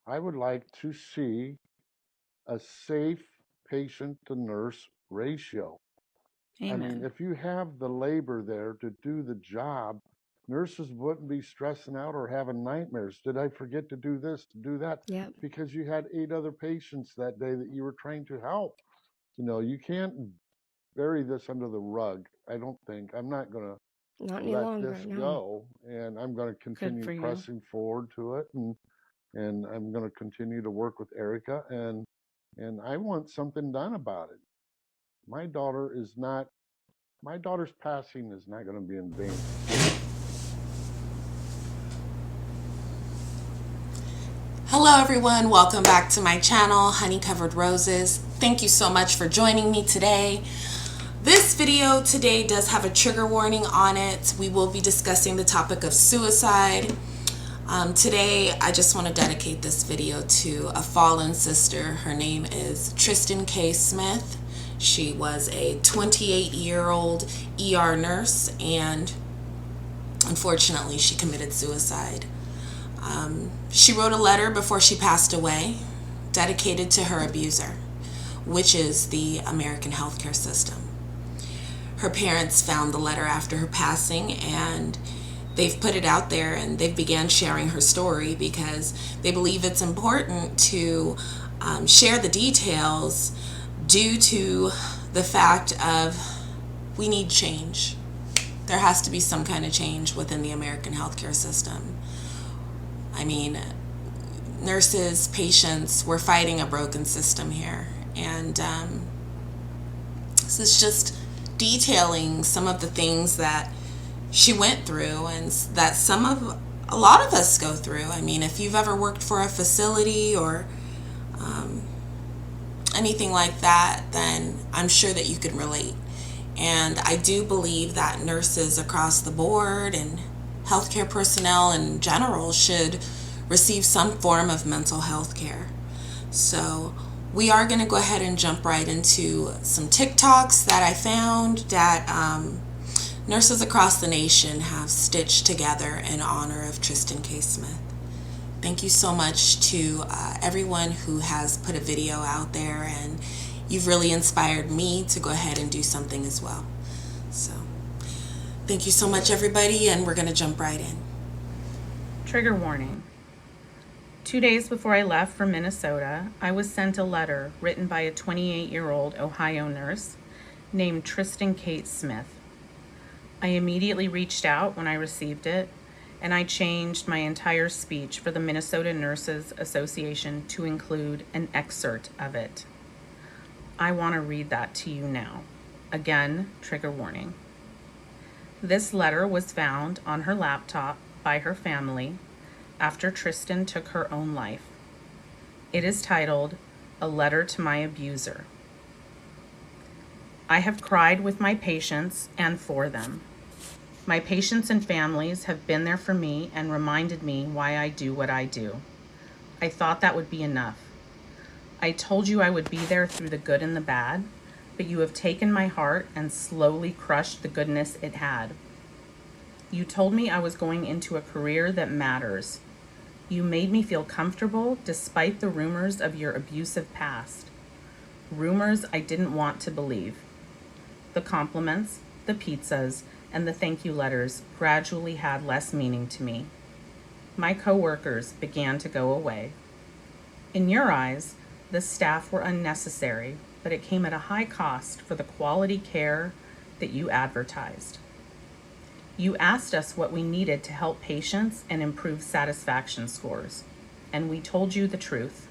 I would like to see a safe patient to nurse ratio. I mean, Amen. if you have the labor there to do the job, nurses wouldn't be stressing out or having nightmares. Did I forget to do this, to do that? Yep. Because you had 8 other patients that day that you were trying to help. You can't bury this under the rug. I don't think. I'm not going to Not any let longer. this No. go, and I'm going to Good continue for you. pressing forward to it, and I'm going to continue to work with Erica, and I want something done about it. My daughter is not. My daughter's passing is not going to be in vain. Hello everyone, welcome back to my channel, Honey Covered Roses. Thank you so much for joining me today. This video today does have a trigger warning on it. We will be discussing the topic of suicide. Today, I just want to dedicate this video to a fallen sister. Her name is Tristin K. Smith. She was a 28-year-old ER nurse, and unfortunately, she committed suicide. She wrote a letter before she passed away, dedicated to her abuser, which is the American healthcare system. Her parents found the letter after her passing, and they've put it out there, and they've began sharing her story because they believe it's important to share the details due to the fact of we need change. There has to be some kind of change within the American healthcare system. I mean, nurses, patients, we're fighting a broken system here. And this is just detailing some of the things that she went through and that a lot of us go through. I mean, if you've ever worked for a facility or anything like that, then I'm sure that you can relate. And I do believe that nurses across the board and healthcare personnel in general should receive some form of mental health care. So we are going to go ahead and jump right into some TikToks that I found that nurses across the nation have stitched together in honor of Tristin K. Smith. Thank you so much to everyone who has put a video out there, and you've really inspired me to go ahead and do something as well. So thank you so much, everybody, and we're going to jump right in. Trigger warning. 2 days before I left for Minnesota, I was sent a letter written by a 28-year-old Ohio nurse named Tristin Kate Smith. I immediately reached out when I received it, and I changed my entire speech for the Minnesota Nurses Association to include an excerpt of it. I want to read that to you now. Again, trigger warning. This letter was found on her laptop by her family after Tristin took her own life. It is titled, "A Letter to My Abuser." I have cried with my patients and for them. My patients and families have been there for me and reminded me why I do what I do. I thought that would be enough. I told you I would be there through the good and the bad, but you have taken my heart and slowly crushed the goodness it had. You told me I was going into a career that matters. You made me feel comfortable despite the rumors of your abusive past. Rumors I didn't want to believe. The compliments, the pizzas, and the thank you letters gradually had less meaning to me. My coworkers began to go away. In your eyes, the staff were unnecessary, but it came at a high cost for the quality care that you advertised. You asked us what we needed to help patients and improve satisfaction scores, and we told you the truth.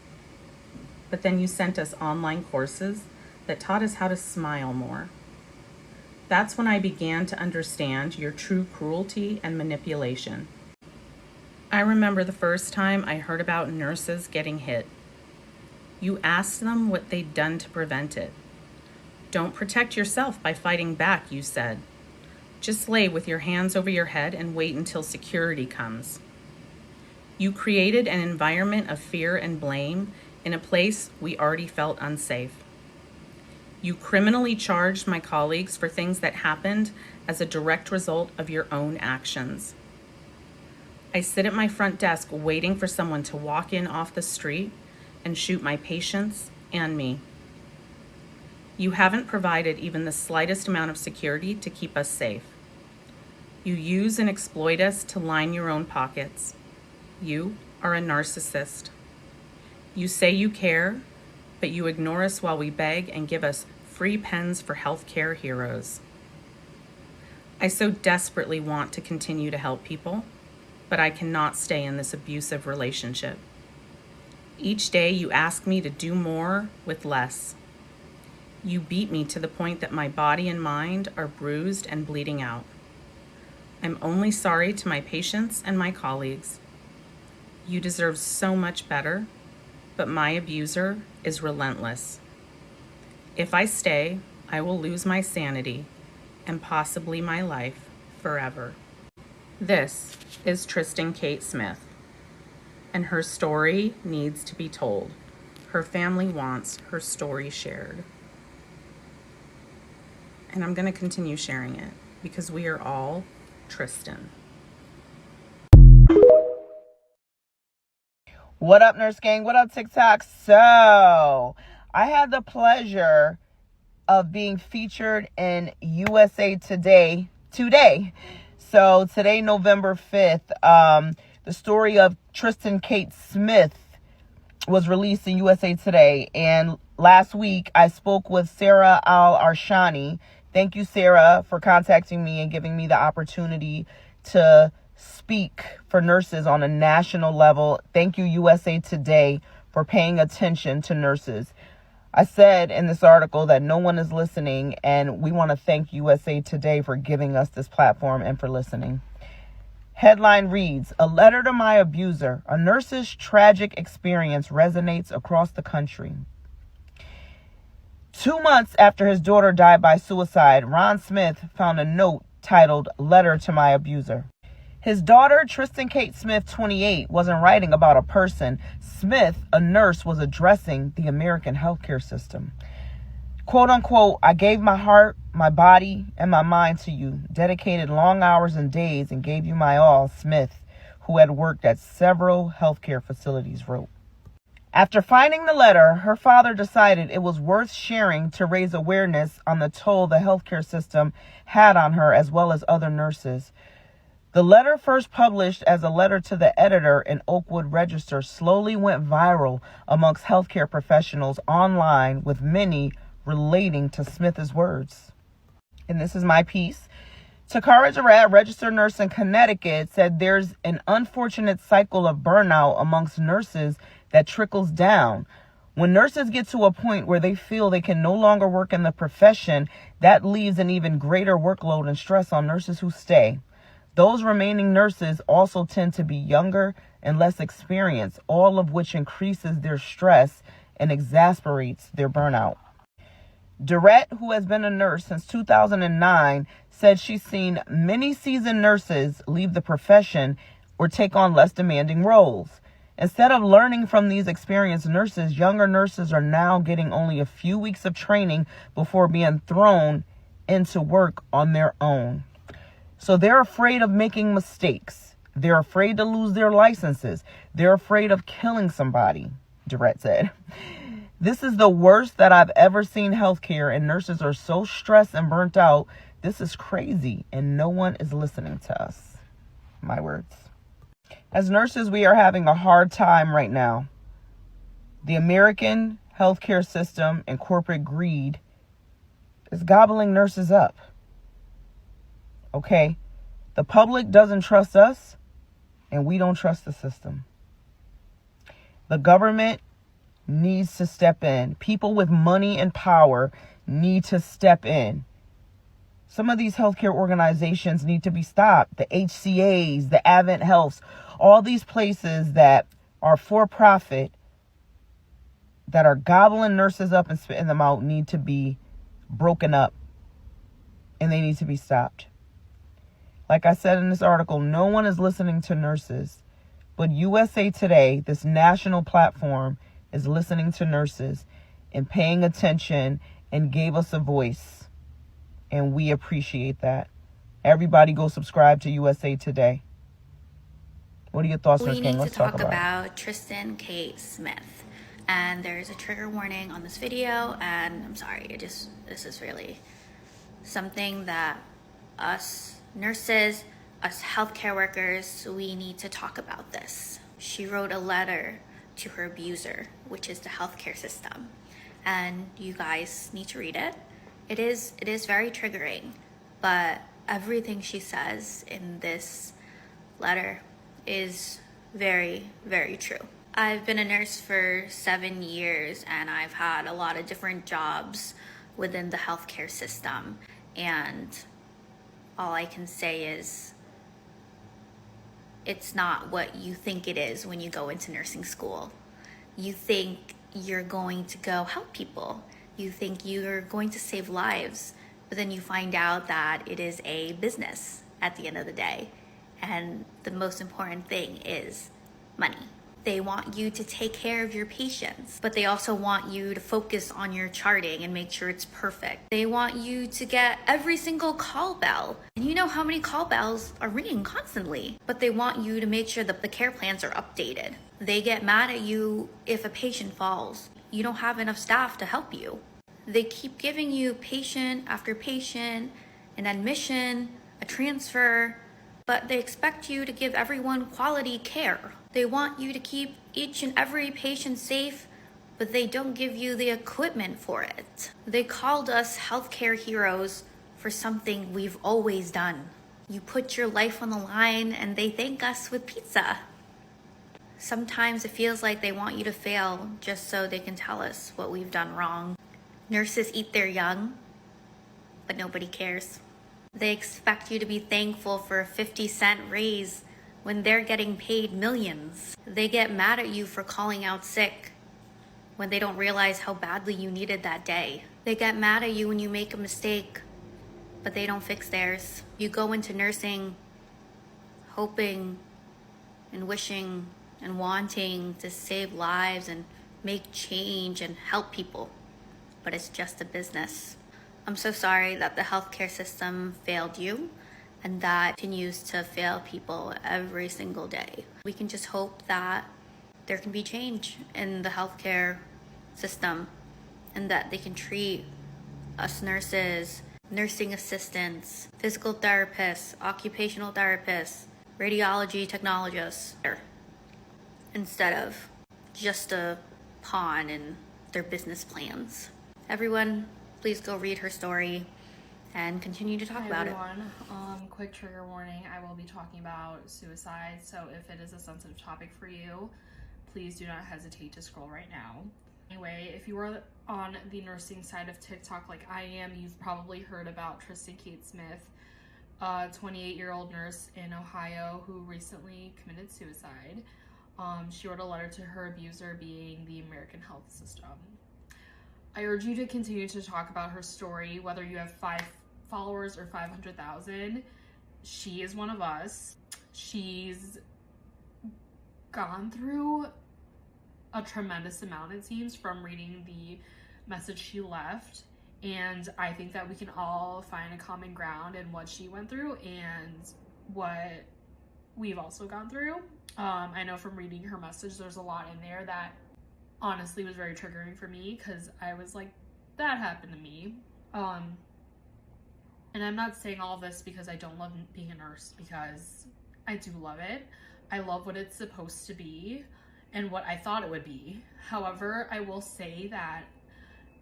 But then you sent us online courses that taught us how to smile more. That's when I began to understand your true cruelty and manipulation. I remember the first time I heard about nurses getting hit. You asked them what they'd done to prevent it. Don't protect yourself by fighting back, you said. Just lay with your hands over your head and wait until security comes. You created an environment of fear and blame in a place we already felt unsafe. You criminally charged my colleagues for things that happened as a direct result of your own actions. I sit at my front desk waiting for someone to walk in off the street and shoot my patients and me. You haven't provided even the slightest amount of security to keep us safe. You use and exploit us to line your own pockets. You are a narcissist. You say you care, but you ignore us while we beg and give us free pens for healthcare heroes. I so desperately want to continue to help people, but I cannot stay in this abusive relationship. Each day you ask me to do more with less. You beat me to the point that my body and mind are bruised and bleeding out. I'm only sorry to my patients and my colleagues. You deserve so much better, but my abuser is relentless. If I stay, I will lose my sanity and possibly my life forever. This is Tristin Kate Smith, and her story needs to be told. Her family wants her story shared. And I'm going to continue sharing it because we are all Tristin. What up, Nurse Gang? What up, TikTok? So, I had the pleasure of being featured in USA Today. So, today, November 5th, the story of Tristin Kate Smith was released in USA Today. And last week, I spoke with Sarah Al-Arshani. Thank you, Sarah, for contacting me and giving me the opportunity to speak for nurses on a national level. Thank you, USA Today, for paying attention to nurses. I said in this article that no one is listening, and we want to thank USA Today for giving us this platform and for listening. Headline reads, "A letter to my abuser. A nurse's tragic experience resonates across the country." 2 months after his daughter died by suicide, Ron Smith found a note titled "Letter to My Abuser." His daughter, Tristin Kate Smith, 28, wasn't writing about a person. Smith, a nurse, was addressing the American healthcare system. Quote unquote, "I gave my heart, my body, and my mind to you, dedicated long hours and days, and gave you my all," Smith, who had worked at several healthcare facilities, wrote. After finding the letter, her father decided it was worth sharing to raise awareness on the toll the healthcare system had on her as well as other nurses. The letter, first published as a letter to the editor in Oakwood Register, slowly went viral amongst healthcare professionals online, with many relating to Smith's words. And this is my piece. Takara Jarrett, a registered nurse in Connecticut, said there's an unfortunate cycle of burnout amongst nurses that trickles down. When nurses get to a point where they feel they can no longer work in the profession, that leaves an even greater workload and stress on nurses who stay. Those remaining nurses also tend to be younger and less experienced, all of which increases their stress and exasperates their burnout. Durrett, who has been a nurse since 2009, said she's seen many seasoned nurses leave the profession or take on less demanding roles. Instead of learning from these experienced nurses, younger nurses are now getting only a few weeks of training before being thrown into work on their own. So they're afraid of making mistakes. They're afraid to lose their licenses. They're afraid of killing somebody, Durrett said. "This is the worst that I've ever seen healthcare, and nurses are so stressed and burnt out. This is crazy, and no one is listening to us." My words. As nurses, we are having a hard time right now. The American healthcare system and corporate greed is gobbling nurses up. Okay? The public doesn't trust us, and we don't trust the system. The government needs to step in. People with money and power need to step in. Some of these healthcare organizations need to be stopped. The HCAs, the Advent Healths, all these places that are for profit, that are gobbling nurses up and spitting them out, need to be broken up, and they need to be stopped. Like I said in this article, no one is listening to nurses, but USA Today, this national platform, is listening to nurses and paying attention and gave us a voice. And we appreciate that. Everybody go subscribe to USA Today. What are your thoughts, Nurse We King? need Let's to talk talk about it. about Tristin Kate Smith. And there's a trigger warning on this video, and I'm sorry, this is really something that us nurses, us healthcare workers, we need to talk about this. She wrote a letter to her abuser, which is the healthcare system, and you guys need to read it. It is very triggering, but everything she says in this letter is very, very true. I've been a nurse for 7 years, and I've had a lot of different jobs within the healthcare system, and all I can say is it's not what you think it is when you go into nursing school. You think you're going to go help people. You think you're going to save lives, but then you find out that it is a business at the end of the day. And the most important thing is money. They want you to take care of your patients, but they also want you to focus on your charting and make sure it's perfect. They want you to get every single call bell. And you know how many call bells are ringing constantly, but they want you to make sure that the care plans are updated. They get mad at you if a patient falls. You don't have enough staff to help you. They keep giving you patient after patient, an admission, a transfer, but they expect you to give everyone quality care. They want you to keep each and every patient safe, but they don't give you the equipment for it. They called us healthcare heroes for something we've always done. You put your life on the line and they thank us with pizza. Sometimes it feels like they want you to fail just so they can tell us what we've done wrong. Nurses eat their young, but nobody cares. They expect you to be thankful for a 50-cent raise when they're getting paid millions. They get mad at you for calling out sick when they don't realize how badly you needed that day. They get mad at you when you make a mistake, but they don't fix theirs. You go into nursing hoping and wishing and wanting to save lives and make change and help people, but it's just a business. I'm so sorry that the healthcare system failed you and that continues to fail people every single day. We can just hope that there can be change in the healthcare system and that they can treat us nurses, nursing assistants, physical therapists, occupational therapists, radiology technologists, instead of just a pawn in their business plans. Everyone, please go read her story and continue to talk about everyone. Quick trigger warning, I will be talking about suicide, so if it is a sensitive topic for you, please do not hesitate to scroll right now. Anyway, if you are on the nursing side of TikTok like I am, you've probably heard about Tristin Kate Smith, a 28-year-old nurse in Ohio who recently committed suicide. She wrote a letter to her abuser, being the American health system. I urge you to continue to talk about her story, whether you have 5 followers or 500,000. She is one of us. She's gone through a tremendous amount, it seems, from reading the message she left. And I think that we can all find a common ground in what she went through and what we've also gone through. I know from reading her message, there's a lot in there that honestly was very triggering for me, because I was like, that happened to me. And I'm not saying all of this because I don't love being a nurse, because I do love it. I love what it's supposed to be and what I thought it would be. However, I will say that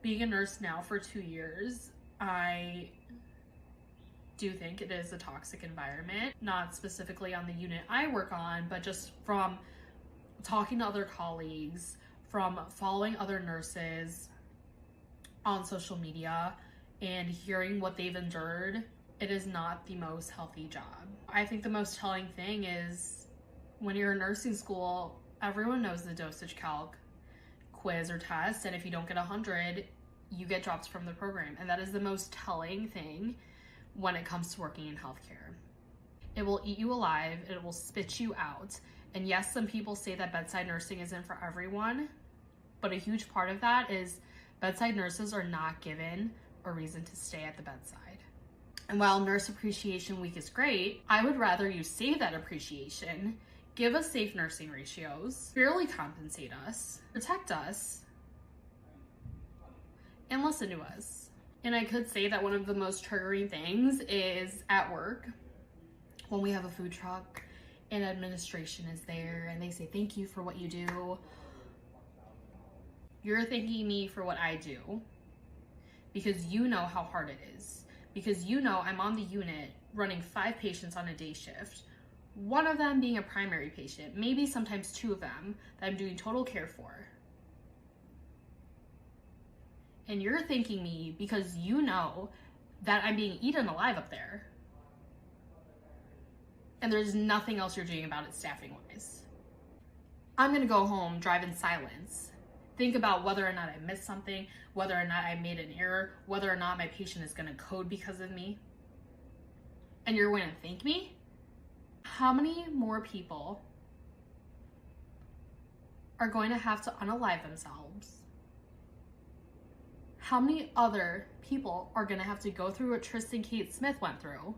being a nurse now for 2 years, I do think it is a toxic environment, not specifically on the unit I work on, but just from talking to other colleagues, from following other nurses on social media and hearing what they've endured. It is not the most healthy job. I think the most telling thing is when you're in nursing school, everyone knows the dosage calc quiz or test, and if you don't get 100, you get dropped from the program. And that is the most telling thing when it comes to working in healthcare. It will eat you alive, it will spit you out. And yes, some people say that bedside nursing isn't for everyone, but a huge part of that is bedside nurses are not given a reason to stay at the bedside. And while Nurse Appreciation Week is great, I would rather you save that appreciation, give us safe nursing ratios, fairly compensate us, protect us, and listen to us. And I could say that one of the most triggering things is at work when we have a food truck and administration is there and they say, thank you for what you do. You're thanking me for what I do because you know how hard it is. Because you know I'm on the unit running 5 patients on a day shift, one of them being a primary patient, maybe sometimes 2 of them that I'm doing total care for. And you're thanking me because you know that I'm being eaten alive up there. And there's nothing else you're doing about it staffing wise. I'm gonna go home, drive in silence, think about whether or not I missed something, whether or not I made an error, whether or not my patient is gonna code because of me. And you're going to thank me? How many more people are going to have to unalive themselves? How many other people are going to have to go through what Tristin Kate Smith went through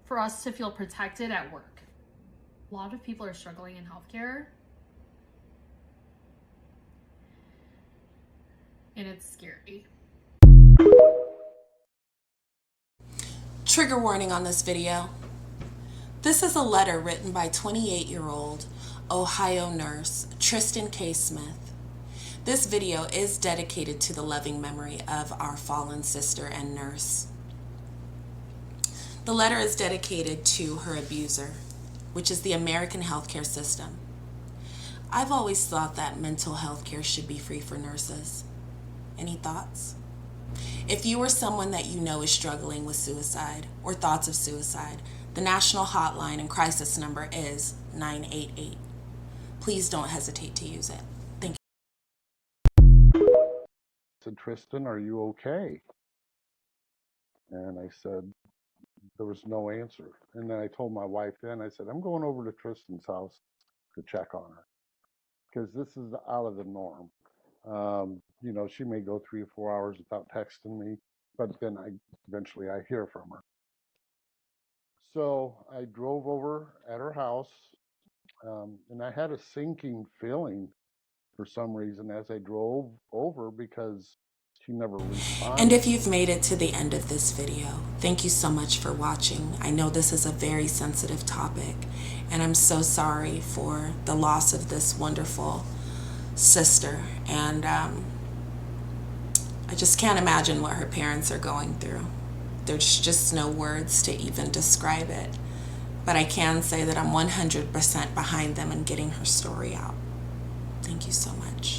for us to feel protected at work? A lot of people are struggling in healthcare, and it's scary. Trigger warning on this video. This is a letter written by 28-year-old Ohio nurse Tristin K. Smith. This video is dedicated to the loving memory of our fallen sister and nurse. The letter is dedicated to her abuser, which is the American healthcare system. I've always thought that mental health care should be free for nurses. Any thoughts? If you or someone that you know is struggling with suicide or thoughts of suicide, the national hotline and crisis number is 988. Please don't hesitate to use it. Thank you. I said, Tristin, are you okay? And I said, there was no answer. And then I told my wife then, I said, I'm going over to Tristin's house to check on her because this is out of the norm. You know, she may go 3 or 4 hours without texting me, but then eventually I hear from her. So I drove over at her house, and I had a sinking feeling for some reason as I drove over because she never responded. And if you've made it to the end of this video, thank you so much for watching. I know this is a very sensitive topic, and I'm so sorry for the loss of this wonderful sister. And I just can't imagine what her parents are going through. There's just no words to even describe it. But I can say that I'm 100% behind them in getting her story out. Thank you so much.